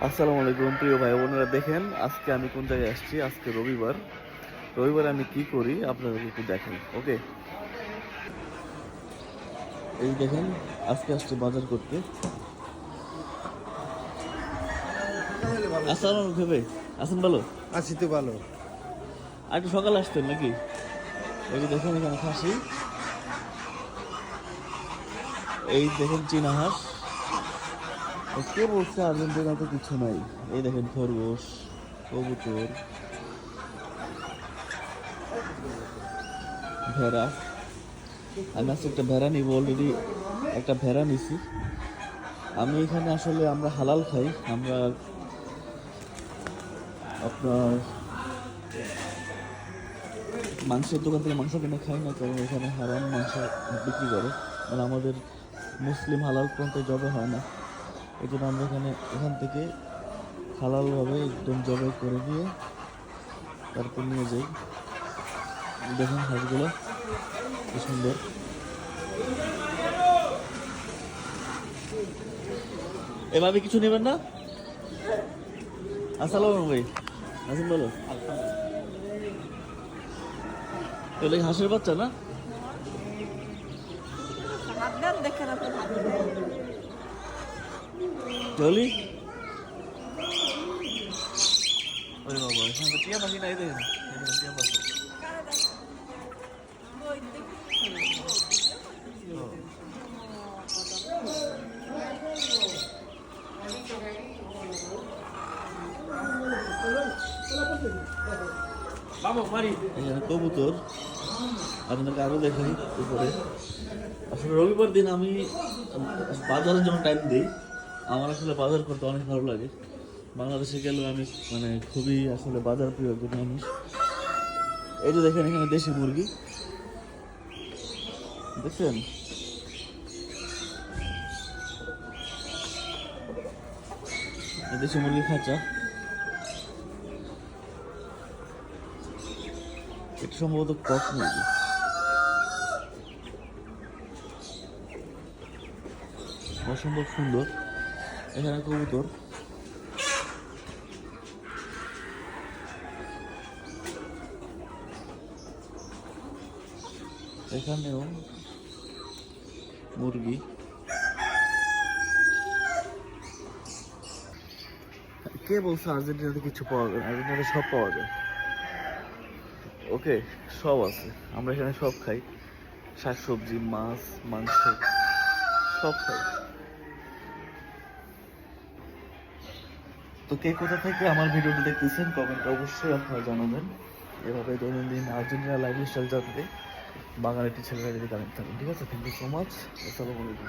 আসসালামু আলাইকুম প্রিয় ভাই বোনেরা, দেখেন আজকে আমি কোন জায়গায় আসছি। আজকে রবিবার। রবিবারে আমি কি করি আপনাদেরকে একটু দেখাই। ওকে, এই দেখেন আজকে আসছি বাজার করতে। আসসালামু আলাইকুম ভাই, আসেন ভালো আছি তো ভালো। আর একটু সকালে আসতেন নাকি? এই যে দেখেন এখানে খাসি, এই দেখেন চীনা হাঁস। কে বলছে আর্জেন্টিনাতে কিছু নাই? এই দেখেন খরগোশ, কবুতর, ভেড়া। আমি আজকে একটা ভেড়া নিব, অলরেডি একটা ভেড়া নিছি। আমি এখানে আসলে আমরা হালাল খাই। আমরা আপনার মাংসের দোকান থেকে মাংস কিনে খাই না, কারণ এখানে হারাম মাংস বিক্রি করে। মানে আমাদের মুসলিম হালাল পর্যন্ত জবে হয় না, এই জন্য আমরা এখান থেকে হালালভাবে একদম জবে করে দিয়ে তারপর নিয়ে যাই। দেখুন হাঁসগুলো কি সুন্দর। এভাবে কিছু নেবেন না? আসসালাম ভাই, আসুন বলো। এগুলো কি হাঁসের বাচ্চা না? জলি ওরে বাবা, এখানে তো টিয়া পাখি নাই। দেখেন এই দেখেন টিয়া পাখি। এখানে কবুতর। আপনাকে আরো দেখাই উপরে। আসলে রবিবার দিন আমি বাজারের জন্য টাইম দিই। আমার আসলে বাজার করতে অনেক ভালো লাগে। বাংলাদেশে গেলেও আমি মানে খুবই আসলে বাজার প্রিয় একজন মানুষ। এই যে দেখেন এখানে দেশি মুরগি দেখছেন। দেশি মুরগি খাঁচা, এটা সম্ভবত কক মুরগি, অসম্ভব সুন্দর। এখানে কবুতর, এখানেও মুরগি। কে বলছে আর্জেন্টিনাতে কিছু পাওয়া যায়? আর্জেন্টিনাতে সব পাওয়া যায়। ওকে, সব আছে। আমরা এখানে সব খাই, শাকসবজি, মাছ, মাংস সব খাই। তো কে কোথা থেকে আমার ভিডিওটি দেখতেছেন কমেন্টে অবশ্যই আপনারা জানাবেন। এভাবে দৈনন্দিন আর্জেন্টিনা লাইফস্টাইল জানতে বাঙালি ছেলেরা যদি কানেক্ট থাকেন। ঠিক আছে, থ্যাংক ইউ সো মাচ। আসসালামু আলাইকুম।